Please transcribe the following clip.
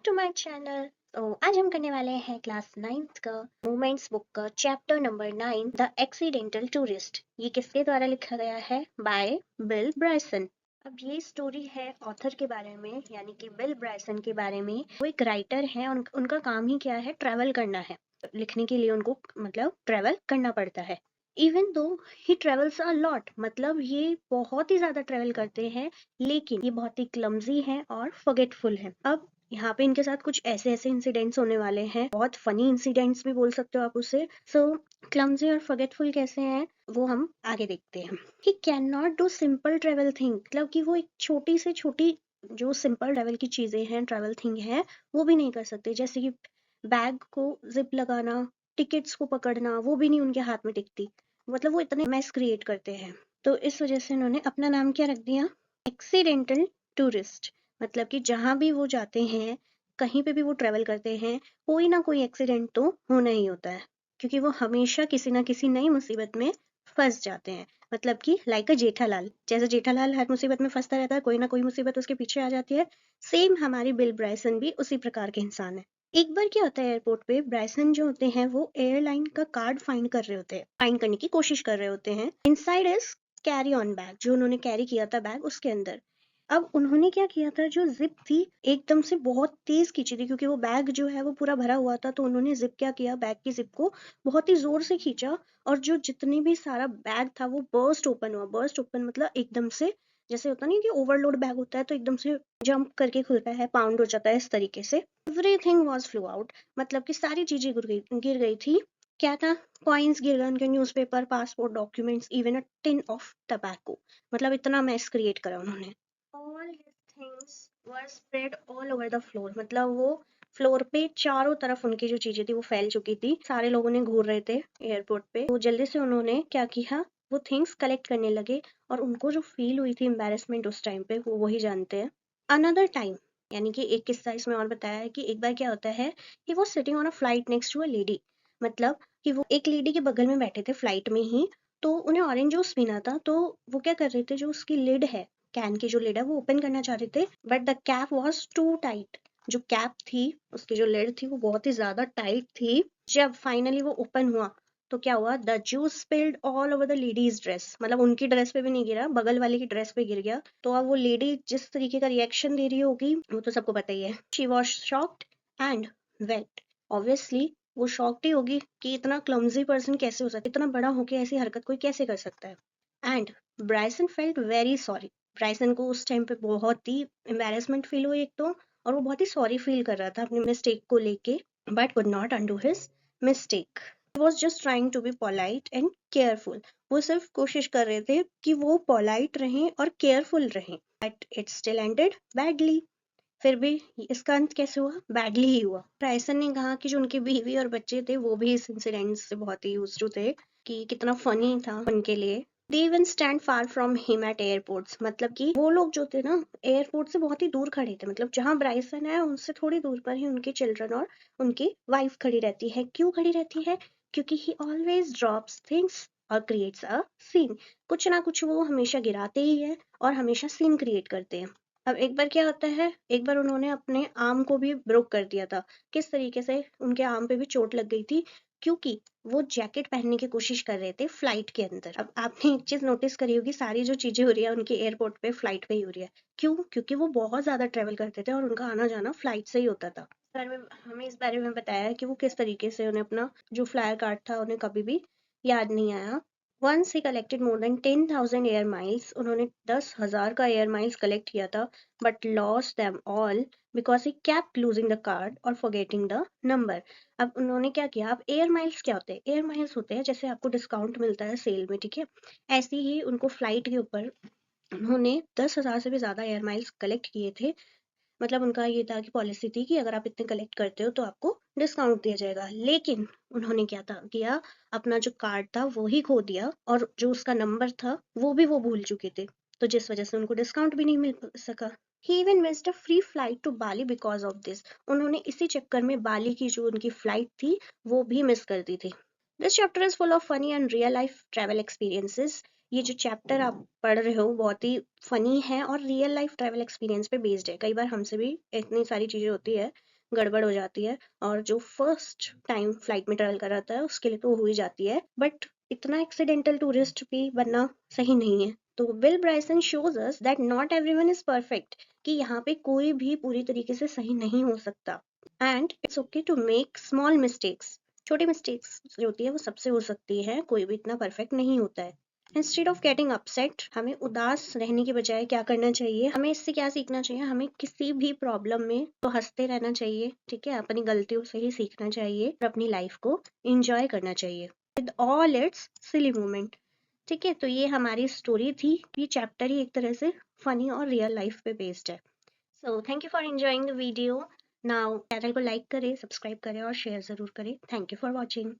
To my channel. तो आज हम करने वाले हैं क्लास 9th का मोमेंट्स बुक का chapter number 9 the accidental tourist. ये किसके द्वारा लिखा गया है? Bye bill Bryson. अब ये स्टोरी है ऑथर के बारे में, यानी कि बिल ब्रायसन के बारे में। वो एक राइटर है, उनका काम ही क्या है? ट्रैवल करना है। लिखने के लिए उनको मतलब ट्रैवल करना पड़ता है। Even though he travels a lot, मतलब ये बहुत ही ज्यादा ट्रैवल करते हैं, लेकिन ये बहुत ही क्लमजी हैं और फॉरगेटफुल हैं। अब यहाँ पे इनके साथ कुछ ऐसे ऐसे इंसिडेंट्स होने वाले हैं, बहुत फनी इंसिडेंट्स भी बोल सकते हो आप उसे। सो क्लमजी और फॉरगेटफुल कैसे हैं वो हम आगे देखते हैं। He can not do simple travel thing, मतलब कि वो एक छोटी से छोटी जो सिंपल ट्रेवल की चीजें हैं, ट्रेवल थिंग है, वो भी नहीं कर सकते। जैसे कि बैग को जिप लगाना, टिकट्स को पकड़ना, वो भी नहीं उनके हाथ में टिकती। मतलब वो इतने मैस क्रिएट करते हैं। तो इस वजह से इन्होंने अपना नाम क्या रख दिया? Accidental tourist. मतलब कि जहां भी वो जाते हैं, कहीं पे भी वो ट्रेवल करते हैं, कोई ना कोई एक्सीडेंट तो होना ही होता है, क्योंकि वो हमेशा किसी ना किसी नई मुसीबत में फंस जाते हैं। मतलब कि लाइक अ जेठालाल, जैसे जेठालाल हर मुसीबत में फंसता रहता है, कोई ना कोई मुसीबत उसके पीछे आ जाती है, सेम हमारी बिल ब्रायसन भी उसी प्रकार के इंसान है। एक बार क्या होता है, एयरपोर्ट पे ब्रायसन जो होते हैं वो एयरलाइन का कार्ड फाइंड कर रहे होते हैं, फाइंड करने की कोशिश कर रहे होते हैं। Inside is carry on bag, जो उन्होंने कैरी किया था बैग, उसके अंदर। अब उन्होंने क्या किया था, जो जिप थी एकदम से बहुत तेज खींची थी, क्योंकि वो बैग जो है वो पूरा भरा हुआ था। तो उन्होंने जिप क्या किया, बैग की जिप को बहुत ही जोर से खींचा, और जो जितनी भी सारा बैग था वो बर्स्ट ओपन हुआ। बर्स्ट ओपन मतलब एकदम से, जैसे होता नहीं कि ओवरलोड बैग होता है तो एकदम से जंप करके खुलता है, पाउंड हो जाता है, इस तरीके से। एवरीथिंग वॉज फ्लू आउट, मतलब कि सारी चीजें गिर गई थी। क्या था? कॉइन्स गिर गए उनके, newspaper, passport, documents, even a tin of tobacco. मतलब इतना मैस क्रिएट करा उन्होंने। All his things were spread all over the floor, मतलब वो फ्लोर पे चारों तरफ उनकी जो चीजें थी वो फैल चुकी थी। सारे लोगों ने घूर रहे थे एयरपोर्ट पे, तो जल्दी से उन्होंने क्या किया, वो थिंग्स कलेक्ट करने लगे। और उनको जो फील हुई थी एम्बेरसमेंट उस टाइम पे, वो वही जानते हैं। अनदर टाइम, यानी कि एक किस्सा इसमें और बताया है कि एक बार क्या होता है कि वो sitting on a flight next to a lady, मतलब कि वो एक लेडी के बगल में बैठे थे फ्लाइट में ही। तो उन्हें ऑरेंज जूस पीना था, तो वो क्या कर रहे थे, जो उसकी लिड है, कैन की जो लिड है वो ओपन करना चाह रहे थे, but the cap was too tight. जो कैप थी, उसकी जो लिड थी वो बहुत ही ज्यादा टाइट थी। जब फाइनली वो ओपन हुआ तो क्या हुआ, the juice spilled all over the ladies dress, मतलब उनकी ड्रेस पे भी नहीं गिरा, बगल वाले की ड्रेस पे गिर गया। तो अब वो लेडी जिस तरीके का रिएक्शन दे रही होगी वो तो सबको पता ही है। She was shocked and wet. Obviously वो शॉक्ड ही होगी कि इतना क्लमजी पर्सन कैसे हो सकता है, इतना बड़ा होके ऐसी हरकत कोई कैसे कर सकता है। And Bryson felt very sorry. Bryson को उस टाइम पे बहुत ही एम्बेरसमेंट फील हुई एक तो, और वो बहुत ही सॉरी फील कर रहा था अपनी मिस्टेक को लेके, but could not undo his mistake. He was just trying to be polite and careful. वो सिर्फ कोशिश कर रहे थे कि वो पोलाइट रहें और केयरफुल रहें, but it still ended badly. फिर भी इसका अंत कैसे हुआ? बैडली ही हुआ। रायसन ने कहा कि जो उनकी बीवी और बच्चे थे वो भी इस इंसिडेंट से बहुत ही यूज्ड टू थे, कि कितना फनी था उनके लिए। They even stand far from him at airports, मतलब कि वो लोग जो थे ना एयरपोर्ट से बहुत ही दूर खड़े थे, मतलब जहां ब्राइसन है उनसे थोड़ी दूर पर ही उनके चिल्ड्रन और उनकी वाइफ खड़ी रहती है। क्यों खड़ी रहती है? क्योंकि ही ऑलवेज ड्रॉप्स थिंग्स और क्रिएट्स अ सीन। कुछ ना कुछ वो हमेशा गिराते ही है और हमेशा सीन क्रिएट करते हैं। अब एक बार क्या होता है, एक बार उन्होंने अपने आर्म को भी ब्रोक कर दिया था। किस तरीके से? उनके आर्म पे भी चोट लग गई थी, क्योंकि वो जैकेट पहनने की कोशिश कर रहे थे फ्लाइट के अंदर। अब आपने एक चीज नोटिस करी होगी, सारी जो चीजें हो रही है उनके एयरपोर्ट पे फ्लाइट पे ही हो रही है। क्यों? क्योंकि वो बहुत ज्यादा ट्रेवल करते थे और उनका आना जाना फ्लाइट से ही होता था। सर में हमें इस बारे में बताया है कि वो किस तरीके से उन्हें अपना जो फ्लायर कार्ड था उन्हें कभी भी याद नहीं आया। Once he collected more than 10,000 air miles, उन्होंने 10,000 का एयर माइल्स कलेक्ट किया था, but lost them all because he kept losing the card और फॉरगेटिंग द नंबर। अब उन्होंने क्या किया, अब एयर माइल्स क्या होते हैं? एयर माइल्स होते हैं जैसे आपको डिस्काउंट मिलता है सेल में, ठीक है, ऐसे ही उनको फ्लाइट के ऊपर उन्होंने 10,000 से भी ज्यादा एयर माइल्स कलेक्ट किए थे। मतलब उनका ये था कि पॉलिसी थी कि अगर आप इतने कलेक्ट करते हो तो आपको डिस्काउंट दिया जाएगा। लेकिन उन्होंने क्या था किया, अपना जो कार्ड था वो ही खो दिया, और जो उसका नंबर था वो भी वो भूल चुके थे, तो जिस वजह से उनको डिस्काउंट भी नहीं मिल सका। He even missed a free flight to Bali because of this. उन्होंने इसी चक्कर में बाली की जो उनकी फ्लाइट थी वो भी मिस कर दी थी। This chapter is full of funny and real life travel experiences. ये जो चैप्टर आप पढ़ रहे हो बहुत ही फनी है और रियल लाइफ ट्रैवल एक्सपीरियंस पे बेस्ड है। कई बार हमसे भी इतनी सारी चीजें होती है गड़बड़ हो जाती है, और जो फर्स्ट टाइम फ्लाइट में ट्रेवल कर रहा था उसके लिए तो हो ही जाती है, बट इतना एक्सीडेंटल टूरिस्ट भी बनना सही नहीं है। तो Bill Bryson shows us that not everyone is perfect, कि यहाँ पे कोई भी पूरी तरीके से सही नहीं हो सकता, and it's okay to make small mistakes. छोटी मिस्टेक्स जो होती है वो सबसे हो सकती है, कोई भी इतना परफेक्ट नहीं होता है। इंस्टेड ऑफ गेटिंग अपसेट, हमें उदास रहने के बजाय क्या करना चाहिए, हमें इससे क्या सीखना चाहिए, हमें किसी भी प्रॉब्लम में तो हंसते रहना चाहिए, ठीक है, अपनी गलतियों से ही सीखना चाहिए और अपनी लाइफ को एंजॉय करना चाहिए with all it's silly moment. ठीक है, तो ये हमारी स्टोरी थी। ये चैप्टर ही एक तरह से फनी और रियल लाइफ पे बेस्ड है। So thank you for enjoying the video. Now channel को लाइक करें, सब्सक्राइब करें और शेयर ज़रूर करें। Thank you for watching.